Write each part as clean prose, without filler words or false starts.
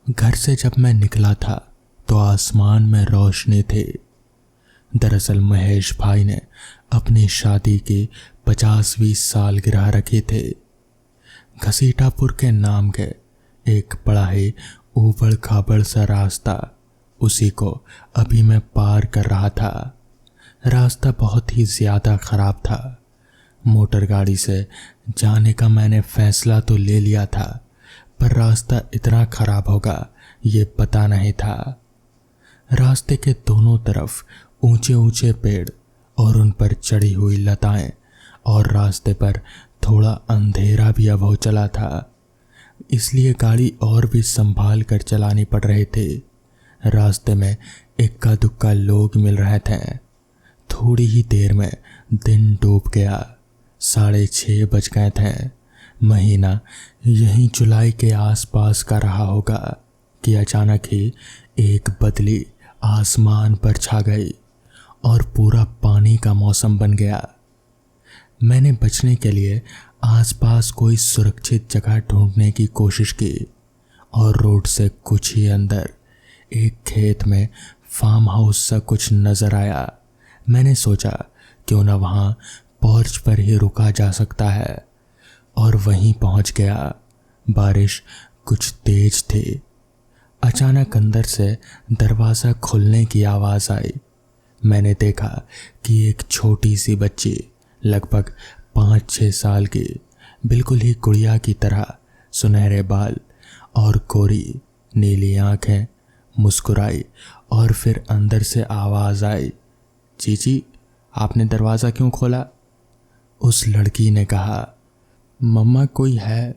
घर से जब मैं निकला था तो आसमान में रोशनी थी। दरअसल महेश भाई ने अपनी शादी की 50वीं सालगिरह रखी थी। घसीटापुर के नाम के एक बड़ा ही ऊबड़ खाबड़ सा रास्ता, उसी को अभी मैं पार कर रहा था। रास्ता बहुत ही ज़्यादा ख़राब था। मोटर गाड़ी से जाने का मैंने फैसला तो ले लिया था, पर रास्ता इतना ख़राब होगा ये पता नहीं था। रास्ते के दोनों तरफ ऊंचे ऊंचे पेड़ और उन पर चढ़ी हुई लताएं, और रास्ते पर थोड़ा अंधेरा भी अब हो चला था, इसलिए गाड़ी और भी संभाल कर चलानी पड़ रही थी। रास्ते में इक्का दुक्का लोग मिल रहे थे। थोड़ी ही देर में दिन डूब गया। 6:30 बज गए थे। महीना यहीं जुलाई के आसपास का रहा होगा कि अचानक ही एक बदली आसमान पर छा गई और पूरा पानी का मौसम बन गया। मैंने बचने के लिए आसपास कोई सुरक्षित जगह ढूंढने की कोशिश की और रोड से कुछ ही अंदर एक खेत में फार्म हाउस सा कुछ नजर आया। मैंने सोचा क्यों ना वहाँ पोर्च पर ही रुका जा सकता है, और वहीं पहुँच गया। बारिश कुछ तेज थी। अचानक अंदर से दरवाज़ा खुलने की आवाज़ आई। मैंने देखा कि एक छोटी सी बच्ची, लगभग 5-6 साल की, बिल्कुल ही गुड़िया की तरह, सुनहरे बाल और गोरी नीली आंखें, मुस्कुराई और फिर अंदर से आवाज़ आई, जीजी आपने दरवाज़ा क्यों खोला? उस लड़की ने कहा, मम्मा कोई है।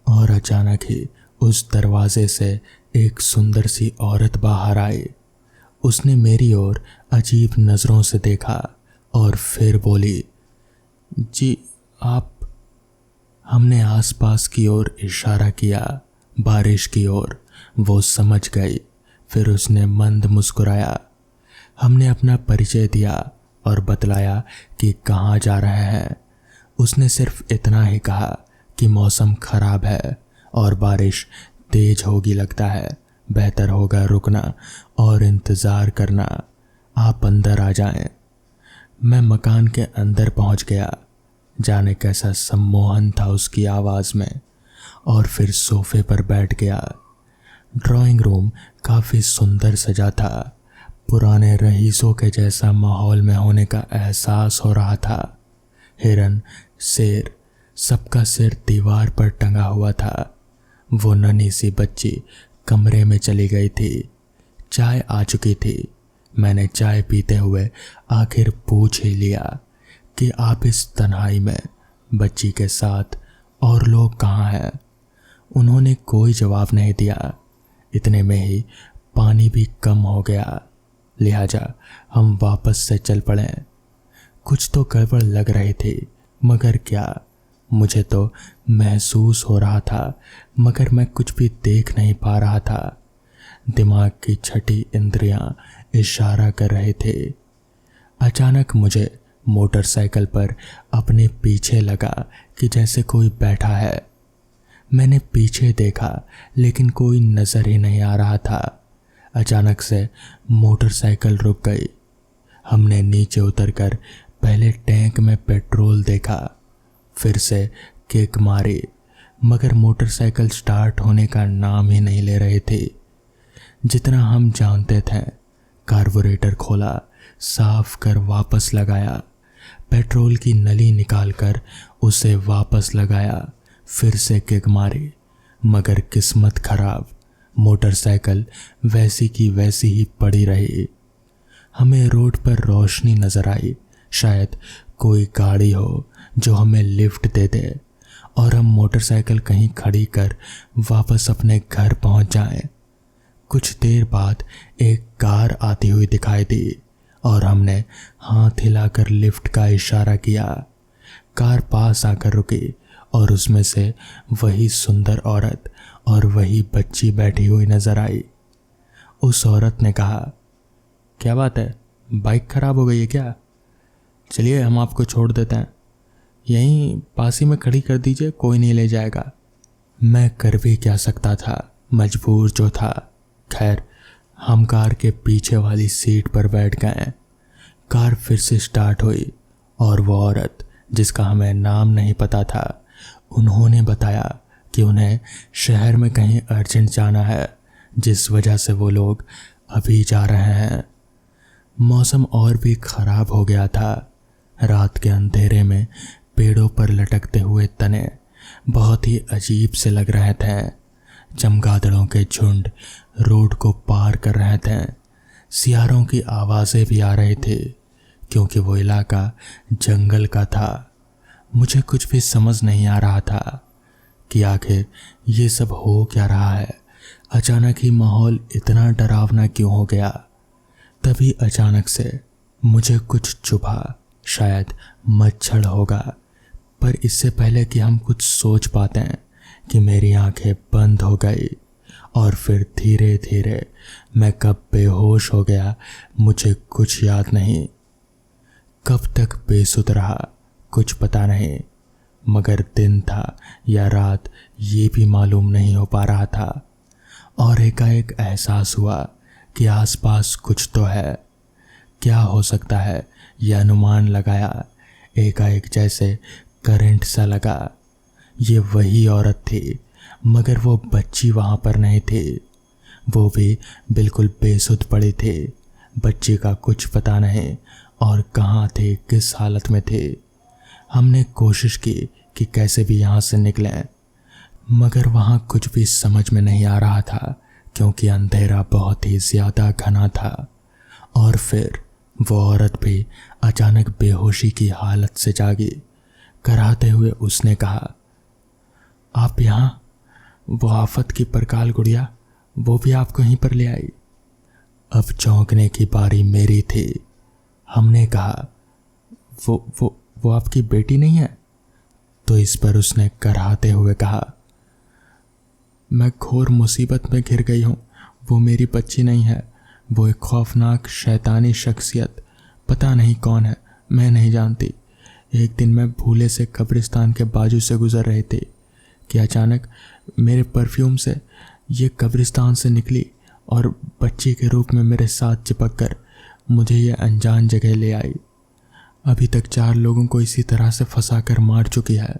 और अचानक ही उस दरवाजे से एक सुंदर सी औरत बाहर आई। उसने मेरी ओर अजीब नज़रों से देखा और फिर बोली, जी आप। हमने आसपास की ओर इशारा किया, बारिश की ओर। वो समझ गई। फिर उसने मंद मुस्कुराया। हमने अपना परिचय दिया और बतलाया कि कहाँ जा रहे हैं। उसने सिर्फ इतना ही कहा कि मौसम खराब है और बारिश तेज होगी लगता है, बेहतर होगा रुकना और इंतज़ार करना, आप अंदर आ जाएं। मैं मकान के अंदर पहुंच गया। जाने कैसा सम्मोहन था उसकी आवाज़ में, और फिर सोफे पर बैठ गया। ड्राइंग रूम काफ़ी सुंदर सजा था। पुराने रईसों के जैसा माहौल में होने का एहसास हो रहा था। हिरन, शेर, सबका सिर दीवार पर टंगा हुआ था। वो नन्ही सी बच्ची कमरे में चली गई थी। चाय आ चुकी थी। मैंने चाय पीते हुए आखिर पूछ ही लिया कि आप इस तन्हाई में बच्ची के साथ और लोग कहाँ हैं? उन्होंने कोई जवाब नहीं दिया। इतने में ही पानी भी कम हो गया, लिहाजा हम वापस से चल पड़े। कुछ तो गड़बड़ लग रही थी, मगर क्या? मुझे तो महसूस हो रहा था, मगर मैं कुछ भी देख नहीं पा रहा था। दिमाग की छठी इंद्रियां इशारा कर रहे थे। अचानक मुझे मोटरसाइकिल पर अपने पीछे लगा कि जैसे कोई बैठा है। मैंने पीछे देखा लेकिन कोई नजर ही नहीं आ रहा था। अचानक से मोटरसाइकिल रुक गई। हमने नीचे उतरकर पहले टैंक में पेट्रोल देखा, फिर से किक मारी, मगर मोटरसाइकिल स्टार्ट होने का नाम ही नहीं ले रही थी। जितना हम जानते थे, कार्बोरेटर खोला, साफ कर वापस लगाया, पेट्रोल की नली निकालकर उसे वापस लगाया, फिर से किक मारी, मगर किस्मत खराब, मोटरसाइकिल वैसी की वैसी ही पड़ी रही। हमें रोड पर रोशनी नजर आई, शायद कोई गाड़ी हो जो हमें लिफ्ट दे दे और हम मोटरसाइकिल कहीं खड़ी कर वापस अपने घर पहुंच जाएं। कुछ देर बाद एक कार आती हुई दिखाई दी और हमने हाथ हिलाकर लिफ्ट का इशारा किया। कार पास आकर रुकी और उसमें से वही सुंदर औरत और वही बच्ची बैठी हुई नजर आई। उस औरत ने कहा, क्या बात है, बाइक खराब हो गई है क्या? चलिए हम आपको छोड़ देते हैं, यहीं पास ही में खड़ी कर दीजिए, कोई नहीं ले जाएगा। मैं कर भी क्या सकता था, मजबूर जो था। खैर, हम कार के पीछे वाली सीट पर बैठ गए। कार फिर से स्टार्ट हुई और वो औरत जिसका हमें नाम नहीं पता था, उन्होंने बताया कि उन्हें शहर में कहीं अर्जेंट जाना है, जिस वजह से वो लोग अभी जा रहे हैं। मौसम और भी खराब हो गया था। रात के अंधेरे में पेड़ों पर लटकते हुए तने बहुत ही अजीब से लग रहे थे। चमगादड़ों के झुंड रोड को पार कर रहे थे। सियारों की आवाज़ें भी आ रही थी क्योंकि वो इलाका जंगल का था। मुझे कुछ भी समझ नहीं आ रहा था कि आखिर ये सब हो क्या रहा है। अचानक ही माहौल इतना डरावना क्यों हो गया। तभी अचानक से मुझे कुछ चुभा, शायद मच्छर होगा। पर इससे पहले कि हम कुछ सोच पाते हैं कि मेरी आंखें बंद हो गई और फिर धीरे धीरे मैं कब बेहोश हो गया, मुझे कुछ याद नहीं। कब तक बेसुध रहा कुछ पता नहीं, मगर दिन था या रात ये भी मालूम नहीं हो पा रहा था। और एकाएक एहसास हुआ कि आसपास कुछ तो है। क्या हो सकता है यह अनुमान लगाया। एकाएक जैसे करंट सा लगा। ये वही औरत थी, मगर वो बच्ची वहाँ पर नहीं थी। वो भी बिल्कुल बेसुध पड़ी थी। बच्ची का कुछ पता नहीं और कहाँ थे, किस हालत में थे। हमने कोशिश की कि कैसे भी यहाँ से निकलें, मगर वहाँ कुछ भी समझ में नहीं आ रहा था क्योंकि अंधेरा बहुत ही ज़्यादा घना था। और फिर वो औरत भी अचानक बेहोशी की हालत से जागी। कराहते हुए उसने कहा, आप यहाँ? वो आफत की परकाल गुड़िया, वो भी आपको यहीं पर ले आई? अब चौंकने की बारी मेरी थी। हमने कहा, वो आपकी बेटी नहीं है? तो इस पर उसने कराहते हुए कहा, मैं घोर मुसीबत में घिर गई हूँ। वो मेरी बच्ची नहीं है। वो एक खौफनाक शैतानी शख्सियत, पता नहीं कौन है, मैं नहीं जानती। एक दिन मैं भूले से कब्रिस्तान के बाजू से गुजर रही थी कि अचानक मेरे परफ्यूम से ये कब्रिस्तान से निकली और बच्ची के रूप में मेरे साथ चिपक कर मुझे ये अनजान जगह ले आई। अभी तक 4 लोगों को इसी तरह से फंसा कर मार चुकी है।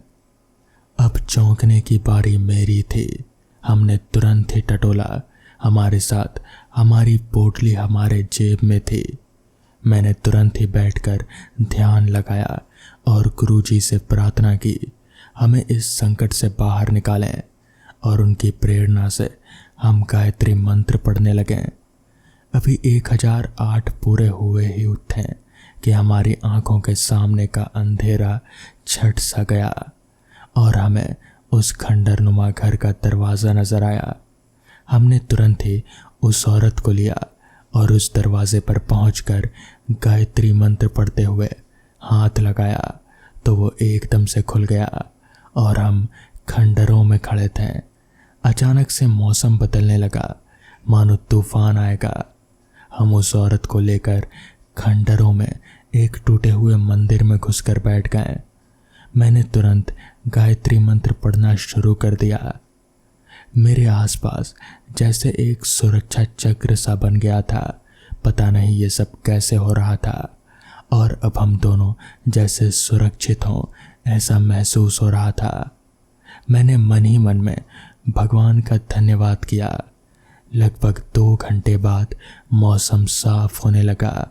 अब चौंकने की बारी मेरी थी। हमने तुरंत ही टटोला। हमारे साथ हमारी पोटली हमारे जेब में थी। मैंने तुरंत ही बैठकर ध्यान लगाया और गुरुजी से प्रार्थना की, हमें इस संकट से बाहर निकालें। और उनकी प्रेरणा से हम गायत्री मंत्र पढ़ने लगे। अभी 1008 पूरे हुए ही उठे कि हमारी आंखों के सामने का अंधेरा छट सा गया और हमें उस खंडरनुमा घर का दरवाज़ा नजर आया। हमने तुरंत ही उस औरत को लिया और उस दरवाजे पर पहुंचकर गायत्री मंत्र पढ़ते हुए हाथ लगाया तो वो एकदम से खुल गया और हम खंडरों में खड़े थे। अचानक से मौसम बदलने लगा, मानो तूफान आएगा। हम उस औरत को लेकर खंडरों में एक टूटे हुए मंदिर में घुसकर बैठ गए। मैंने तुरंत गायत्री मंत्र पढ़ना शुरू कर दिया। मेरे आसपास जैसे एक सुरक्षा चक्र सा बन गया था। पता नहीं ये सब कैसे हो रहा था और अब हम दोनों जैसे सुरक्षित हों ऐसा महसूस हो रहा था। मैंने मन ही मन में भगवान का धन्यवाद किया। लगभग 2 घंटे बाद मौसम साफ होने लगा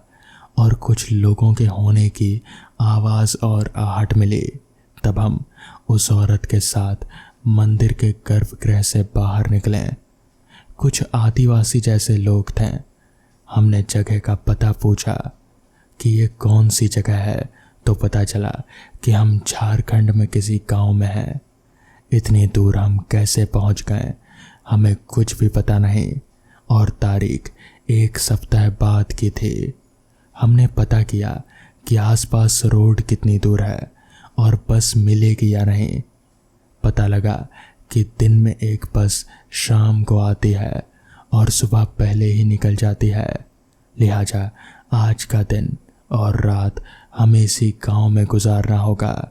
और कुछ लोगों के होने की आवाज़ और आहट मिली। तब हम उस औरत के साथ मंदिर के गर्भगृह से बाहर निकले। कुछ आदिवासी जैसे लोग थे। हमने जगह का पता पूछा कि ये कौन सी जगह है, तो पता चला कि हम झारखंड में किसी गांव में हैं। इतनी दूर हम कैसे पहुंच गए हमें कुछ भी पता नहीं और तारीख 1 सप्ताह बाद की थी। हमने पता किया कि आसपास रोड कितनी दूर है और बस मिलेगी या नहीं। पता लगा कि दिन में एक बस शाम को आती है और सुबह पहले ही निकल जाती है। लिहाजा आज का दिन और रात हमें इसी गांव में गुजारना होगा।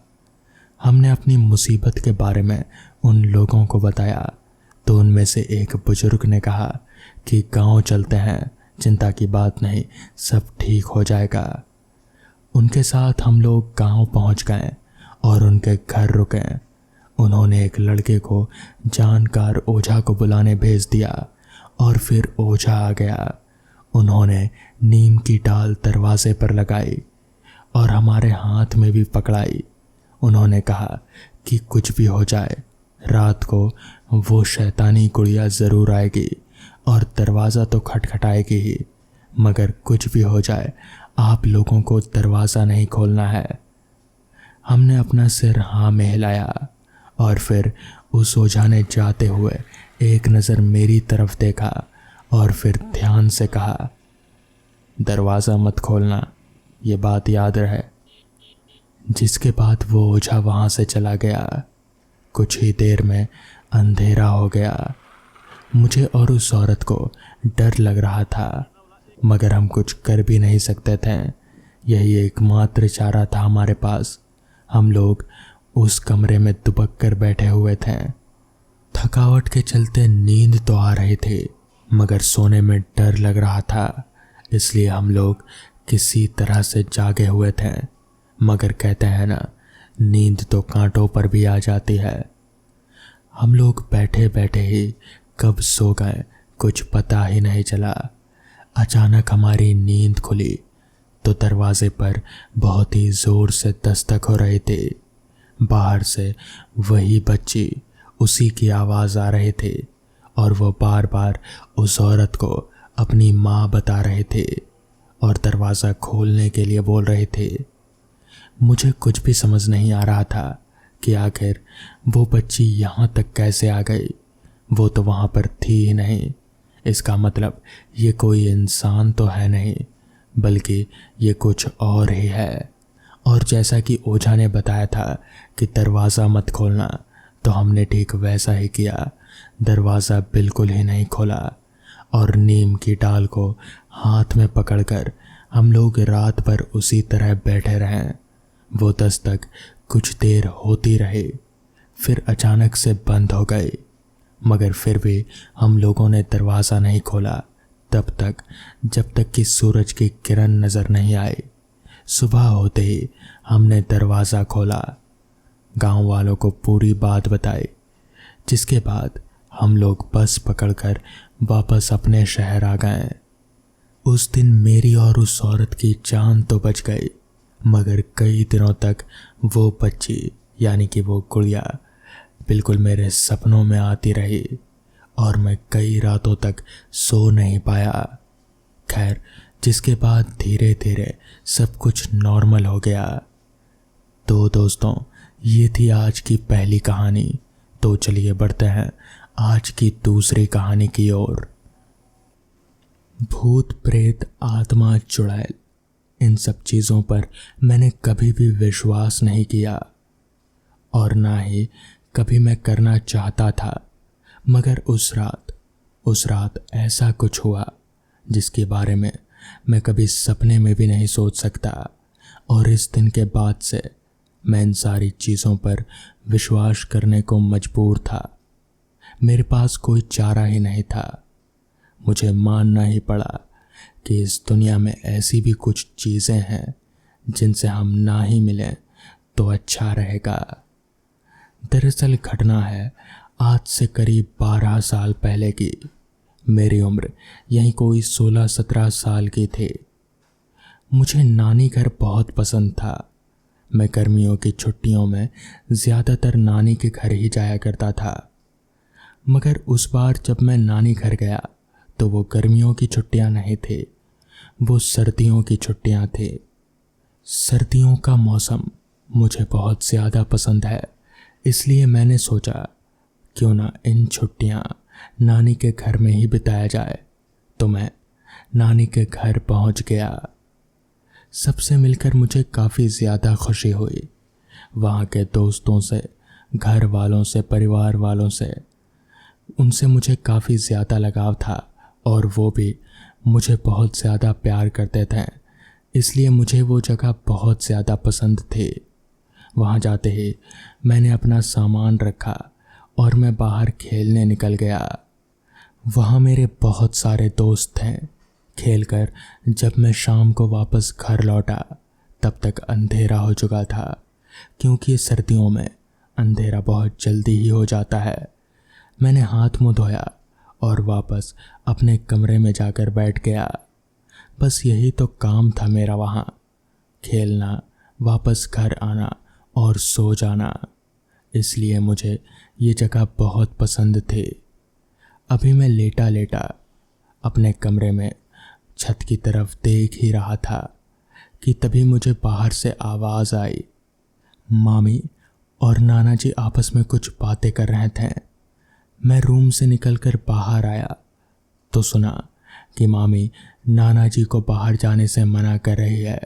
हमने अपनी मुसीबत के बारे में उन लोगों को बताया तो उनमें से एक बुजुर्ग ने कहा कि गांव चलते हैं, चिंता की बात नहीं, सब ठीक हो जाएगा। उनके साथ हम लोग गांव पहुंच गए और उनके घर रुके। उन्होंने एक लड़के को जानकार ओझा को बुलाने भेज दिया और फिर ओझा आ गया। उन्होंने नीम की डाल दरवाजे पर लगाई और हमारे हाथ में भी पकड़ाई। उन्होंने कहा कि कुछ भी हो जाए, रात को वो शैतानी गुड़िया ज़रूर आएगी और दरवाज़ा तो खटखटाएगी ही, मगर कुछ भी हो जाए आप लोगों को दरवाज़ा नहीं खोलना है। हमने अपना सिर हाँ में हिलाया और फिर उस ओझा ने जाते हुए एक नज़र मेरी तरफ देखा और फिर ध्यान से कहा, दरवाज़ा मत खोलना, ये बात याद रहे। जिसके बाद वो ओझा वहाँ से चला गया। कुछ ही देर में अंधेरा हो गया। मुझे और उस औरत को डर लग रहा था, मगर हम कुछ कर भी नहीं सकते थे। यही एकमात्र चारा था हमारे पास। हम लोग उस कमरे में दुबक कर बैठे हुए थे। थकावट के चलते नींद तो आ रही थी, मगर सोने में डर लग रहा था, इसलिए हम लोग किसी तरह से जागे हुए थे। मगर कहते हैं ना, नींद तो कांटों पर भी आ जाती है। हम लोग बैठे बैठे ही कब सो गए कुछ पता ही नहीं चला। अचानक हमारी नींद खुली तो दरवाजे पर बहुत ही जोर से दस्तक हो रही थी। बाहर से वही बच्ची, उसी की आवाज़ आ रही थी और वो बार बार उस औरत को अपनी माँ बता रहे थे और दरवाज़ा खोलने के लिए बोल रहे थे। मुझे कुछ भी समझ नहीं आ रहा था कि आखिर वो बच्ची यहाँ तक कैसे आ गई। वो तो वहाँ पर थी ही नहीं। इसका मतलब ये कोई इंसान तो है नहीं, बल्कि ये कुछ और ही है। और जैसा कि ओझा ने बताया था कि दरवाज़ा मत खोलना, तो हमने ठीक वैसा ही किया। दरवाज़ा बिल्कुल ही नहीं खोला और नीम की डाल को हाथ में पकड़कर हम लोग रात भर उसी तरह बैठे रहे। वो दस्तक कुछ देर होती रही, फिर अचानक से बंद हो गई, मगर फिर भी हम लोगों ने दरवाज़ा नहीं खोला तब तक जब तक कि सूरज की किरण नज़र नहीं आई। सुबह होते ही हमने दरवाज़ा खोला, गांव वालों को पूरी बात बताई, जिसके बाद हम लोग बस पकड़कर वापस अपने शहर आ गए। उस दिन मेरी और उस औरत की जान तो बच गई, मगर कई दिनों तक वो बच्ची यानी कि वो गुड़िया बिल्कुल मेरे सपनों में आती रही और मैं कई रातों तक सो नहीं पाया। खैर, जिसके बाद धीरे धीरे सब कुछ नॉर्मल हो गया। तो दोस्तों, ये थी आज की पहली कहानी। तो चलिए बढ़ते हैं आज की दूसरी कहानी की ओर। भूत प्रेत आत्मा चुड़ैल, इन सब चीज़ों पर मैंने कभी भी विश्वास नहीं किया और ना ही कभी मैं करना चाहता था। मगर उस रात ऐसा कुछ हुआ जिसके बारे में मैं कभी सपने में भी नहीं सोच सकता। और इस दिन के बाद से मैं इन सारी चीज़ों पर विश्वास करने को मजबूर था। मेरे पास कोई चारा ही नहीं था। मुझे मानना ही पड़ा कि इस दुनिया में ऐसी भी कुछ चीज़ें हैं जिनसे हम ना ही मिलें तो अच्छा रहेगा। दरअसल घटना है आज से करीब 12 साल पहले की। मेरी उम्र यहीं कोई 16-17 साल की थी। मुझे नानी घर बहुत पसंद था। मैं गर्मियों की छुट्टियों में ज़्यादातर नानी के घर ही जाया करता था। मगर उस बार जब मैं नानी घर गया तो वो गर्मियों की छुट्टियां नहीं थी, वो सर्दियों की छुट्टियां थी। सर्दियों का मौसम मुझे बहुत ज़्यादा पसंद है, इसलिए मैंने सोचा क्यों ना इन छुट्टियां नानी के घर में ही बिताया जाए। तो मैं नानी के घर पहुंच गया। सबसे मिलकर मुझे काफ़ी ज़्यादा खुशी हुई। वहाँ के दोस्तों से, घर वालों से, परिवार वालों से, उनसे मुझे काफ़ी ज़्यादा लगाव था और वो भी मुझे बहुत ज़्यादा प्यार करते थे, इसलिए मुझे वो जगह बहुत ज़्यादा पसंद थी। वहाँ जाते ही मैंने अपना सामान रखा और मैं बाहर खेलने निकल गया। वहाँ मेरे बहुत सारे दोस्त हैं। खेलकर जब मैं शाम को वापस घर लौटा तब तक अंधेरा हो चुका था, क्योंकि सर्दियों में अंधेरा बहुत जल्दी ही हो जाता है। मैंने हाथ मुंह धोया और वापस अपने कमरे में जाकर बैठ गया। बस यही तो काम था मेरा वहाँ, खेलना, वापस घर आना और सो जाना। इसलिए मुझे ये जगह बहुत पसंद थी। अभी मैं लेटा लेटा अपने कमरे में छत की तरफ देख ही रहा था कि तभी मुझे बाहर से आवाज़ आई। मामी और नाना जी आपस में कुछ बातें कर रहे थे। मैं रूम से निकलकर बाहर आया तो सुना कि मामी नाना जी को बाहर जाने से मना कर रही है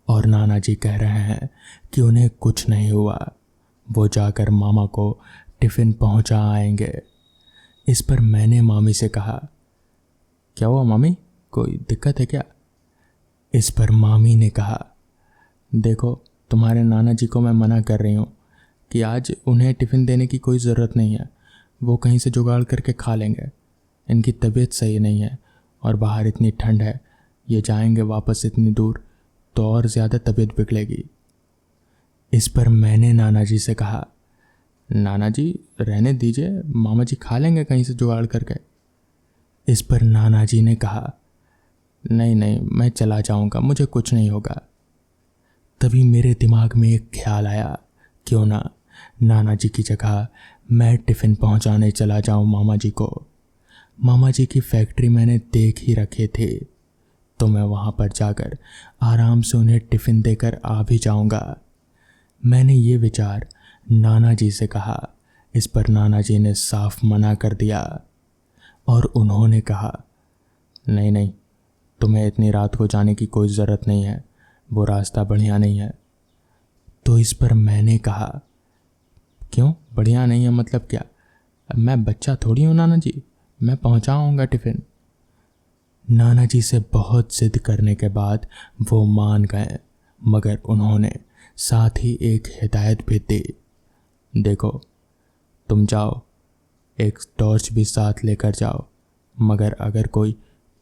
और नाना जी कह रहे हैं कि उन्हें कुछ नहीं हुआ, वो जाकर मामा को टिफ़िन पहुंचा आएंगे। इस पर मैंने मामी से कहा, क्या हुआ मामी, कोई दिक्कत है क्या? इस पर मामी ने कहा, देखो तुम्हारे नाना जी को मैं मना कर रही हूँ कि आज उन्हें टिफ़िन देने की कोई ज़रूरत नहीं है, वो कहीं से जुगाड़ करके खा लेंगे। इनकी तबीयत सही नहीं है और बाहर इतनी ठंड है, ये जाएंगे वापस इतनी दूर तो और ज़्यादा तबीयत बिगड़ेगी। इस पर मैंने नाना जी से कहा, नाना जी रहने दीजिए, मामा जी खा लेंगे कहीं से जुगाड़ करके। इस पर नाना जी ने कहा, नहीं नहीं मैं चला जाऊंगा, मुझे कुछ नहीं होगा। तभी मेरे दिमाग में एक ख्याल आया, क्यों ना नाना जी की जगह मैं टिफ़िन पहुंचाने चला जाऊं मामा जी को। मामा जी की फैक्ट्री मैंने देख ही रखे थे, तो मैं वहां पर जाकर आराम से उन्हें टिफ़िन देकर आ भी जाऊंगा। मैंने ये विचार नाना जी से कहा। इस पर नाना जी ने साफ मना कर दिया और उन्होंने कहा, नहीं नहीं तुम्हें इतनी रात को जाने की कोई ज़रूरत नहीं है, वो रास्ता बढ़िया नहीं है। तो इस पर मैंने कहा, क्यों बढ़िया नहीं है मतलब क्या? मैं बच्चा थोड़ी हूँ नाना जी, मैं पहुँचाऊँगा टिफ़िन। नाना जी से बहुत जिद करने के बाद वो मान गए, मगर उन्होंने साथ ही एक हिदायत भी दी, देखो तुम जाओ, एक टॉर्च भी साथ लेकर जाओ, मगर अगर कोई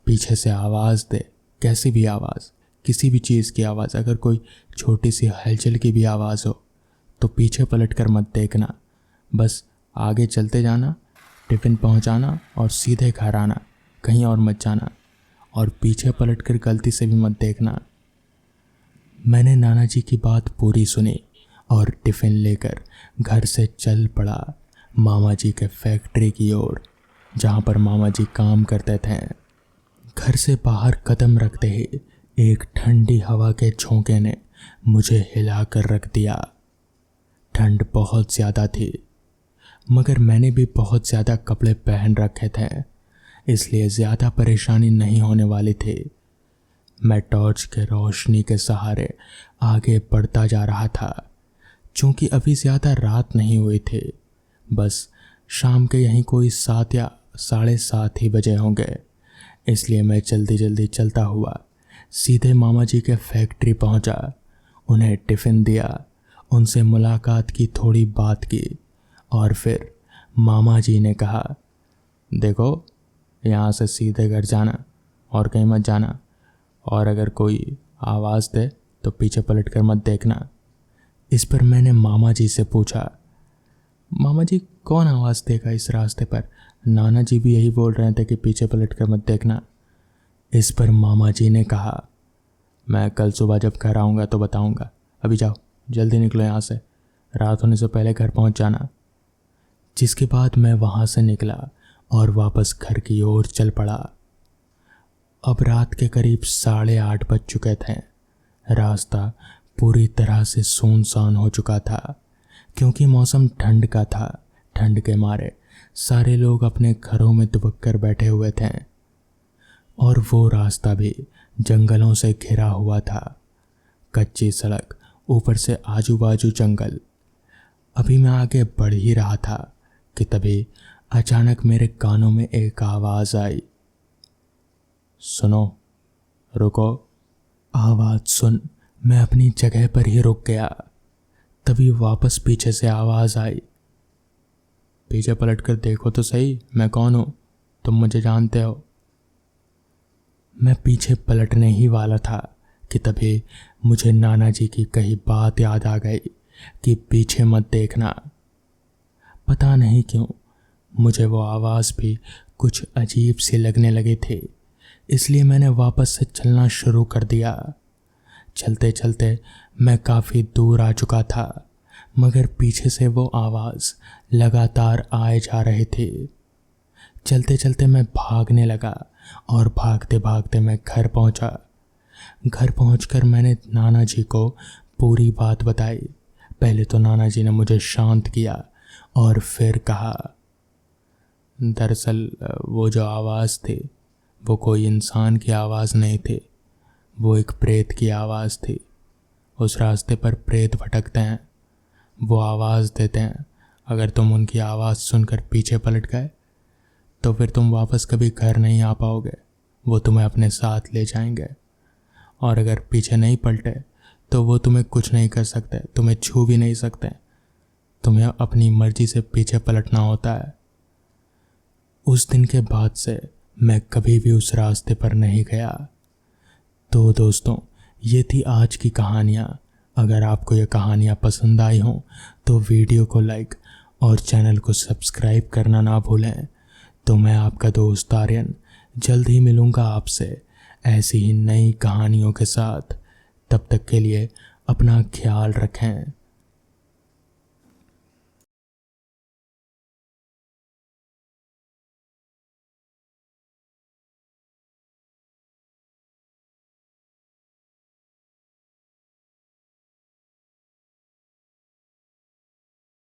पीछे से आवाज़ दे, कैसी भी आवाज़, किसी भी चीज़ की आवाज़, अगर कोई छोटी सी हलचल की भी आवाज़ हो तो पीछे पलटकर मत देखना, बस आगे चलते जाना, टिफ़िन पहुंचाना और सीधे घर आना, कहीं और मत जाना, और पीछे पलटकर गलती से भी मत देखना। मैंने नाना जी की बात पूरी सुनी और टिफ़िन लेकर घर से चल पड़ा मामा जी के फैक्ट्री की ओर, जहाँ पर मामा जी काम करते थे। घर से बाहर कदम रखते ही एक ठंडी हवा के झोंके ने मुझे हिला कर रख दिया। ठंड बहुत ज़्यादा थी, मगर मैंने भी बहुत ज़्यादा कपड़े पहन रखे थे, इसलिए ज़्यादा परेशानी नहीं होने वाली थी। मैं टॉर्च के रोशनी के सहारे आगे बढ़ता जा रहा था। चूँकि अभी ज़्यादा रात नहीं हुई थी, बस शाम के यहीं कोई 7 या 7:30 ही बजे होंगे, इसलिए मैं जल्दी जल्दी चलता हुआ सीधे मामा जी के फैक्ट्री पहुंचा। उन्हें टिफ़िन दिया, उनसे मुलाकात की, थोड़ी बात की और फिर मामा जी ने कहा, देखो यहाँ से सीधे घर जाना और कहीं मत जाना, और अगर कोई आवाज़ दे तो पीछे पलट कर मत देखना। इस पर मैंने मामा जी से पूछा, मामा जी कौन आवाज़ देगा इस रास्ते पर? नाना जी भी यही बोल रहे थे कि पीछे पलट कर मत देखना। इस पर मामा जी ने कहा, मैं कल सुबह जब घर आऊँगा तो बताऊँगा, अभी जाओ जल्दी निकलो यहाँ से, रात होने से पहले घर पहुँच जाना। जिसके बाद मैं वहाँ से निकला और वापस घर की ओर चल पड़ा। अब रात के करीब 8:30 बज चुके थे। रास्ता पूरी तरह से सुनसान हो चुका था, क्योंकि मौसम ठंड का था। ठंड के मारे सारे लोग अपने घरों में दुबक कर बैठे हुए थे और वो रास्ता भी जंगलों से घिरा हुआ था। कच्ची सड़क, ऊपर से आजू बाजू जंगल। अभी मैं आगे बढ़ ही रहा था कि तभी अचानक मेरे कानों में एक आवाज़ आई, सुनो, रुको। आवाज़ सुन मैं अपनी जगह पर ही रुक गया। तभी वापस पीछे से आवाज़ आई, पीछे पलट कर देखो तो सही, मैं कौन हूँ, तुम मुझे जानते हो। मैं पीछे पलटने ही वाला था कि तभी मुझे नाना जी की कही बात याद आ गई कि पीछे मत देखना। पता नहीं क्यों मुझे वो आवाज़ भी कुछ अजीब सी लगने लगी थी, इसलिए मैंने वापस से चलना शुरू कर दिया। चलते चलते मैं काफ़ी दूर आ चुका था, मगर पीछे से वो आवाज़ लगातार आए जा रही थी। चलते चलते मैं भागने लगा और भागते भागते मैं घर पहुंचा। घर पहुंचकर मैंने नाना जी को पूरी बात बताई। पहले तो नाना जी ने मुझे शांत किया और फिर कहा, दरअसल वो जो आवाज़ थी वो कोई इंसान की आवाज़ नहीं थी, वो एक प्रेत की आवाज़ थी। उस रास्ते पर प्रेत भटकते हैं, वो आवाज़ देते हैं। अगर तुम उनकी आवाज़ सुनकर पीछे पलट गए तो फिर तुम वापस कभी घर नहीं आ पाओगे, वो तुम्हें अपने साथ ले जाएंगे। और अगर पीछे नहीं पलटे तो वो तुम्हें कुछ नहीं कर सकते, तुम्हें छू भी नहीं सकते, तुम्हें अपनी मर्जी से पीछे पलटना होता है। उस दिन के बाद से मैं कभी भी उस रास्ते पर नहीं गया। तो दोस्तों, ये थी आज की कहानियाँ। अगर आपको ये कहानियाँ पसंद आई हों तो वीडियो को लाइक और चैनल को सब्सक्राइब करना ना भूलें। तो मैं आपका दोस्त आर्यन जल्द ही मिलूँगा आपसे ऐसी ही नई कहानियों के साथ। तब तक के लिए अपना ख्याल रखें।